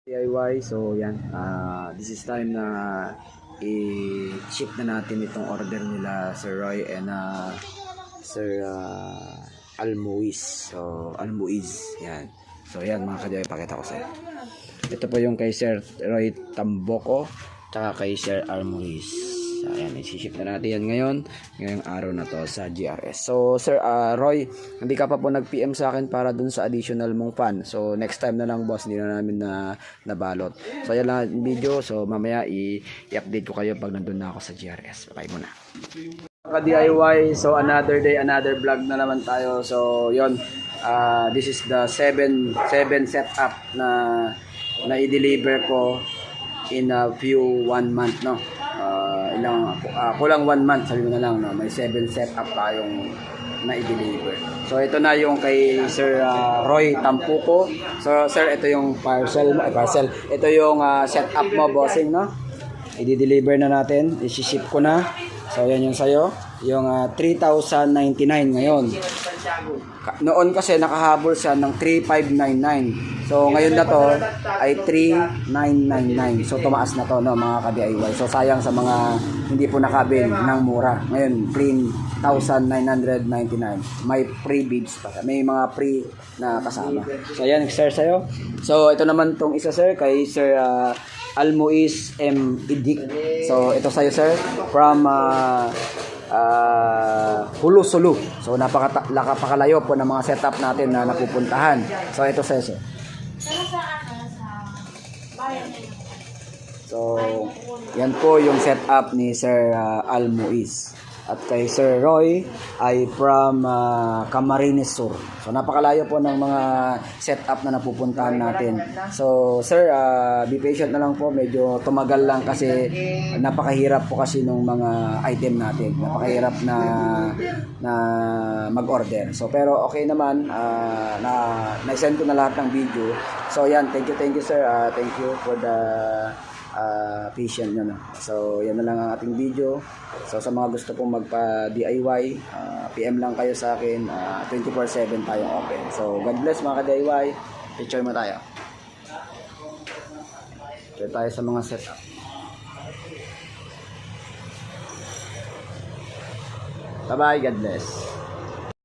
DIY. So yan, this is time na i-ship na natin itong order nila Sir Roy and Sir Almuiz. So Almuiz, yan. So yan mga ka-DIY, pakita ko sa inyo. Ito po yung kay Sir Roy Tamboco tsaka kay Sir Almuiz. So ayan, isi-ship na natin yan ngayong araw na to sa GRS. So Sir Roy, hindi ka pa po nag-PM sa akin para dun sa additional mong fan. So next time na lang boss, hindi na namin nabalot. So ayan lang yung video. So mamaya i-update ko kayo pag nandun na ako sa GRS. Bye muna. Ka-DIY, so another day, another vlog na naman tayo. So yon, this is the 7 setup na i-deliver ko in a few 1 month, no. Kulang 1 month, sabi mo na lang, no? May 7 setup tayong na-deliver. So ito na yung kay Sir Roy Tampoco. So sir, ito yung parcel. Ito yung setup mo, bossing, no? I-deliver na natin, i-ship ko na. So yan yung sayo, yung 3,099 ngayon. Noon kasi nakahabol siya ng 3,599. So ngayon na to ay 3,999. So tumaas na to, no, mga ka-DIY. So sayang sa mga hindi po nakabili ng mura. Ngayon 3,999. May free bids pa. May mga free na kasama. So ayan, sir, sayo. So ito naman tong isa, sir, kay Sir Almuiz M. Idik. So ito sa'yo, sir, from Hulusulu. So napakalayo po ng mga setup natin na napupuntahan. So ito sa'yo, sir. So yan po yung setup ni Sir Almuiz. At kay Sir Roy ay from Camarines Sur. So napakalayo po ng mga setup na napupuntahan natin. So sir, be patient na lang po. Medyo tumagal lang kasi napakahirap po kasi ng mga item natin. Napakahirap na mag-order. So pero okay naman, na-send ko na lahat ng video. So yan, thank you sir. Thank you for the patient nyo, no? So yan na lang ang ating video. So sa mga gusto pong magpa-DIY, PM lang kayo sa akin. 24/7 tayong open. So God bless mga ka-DIY. Picture mo tayo. Picture tayo sa mga setup. Bye bye, God bless.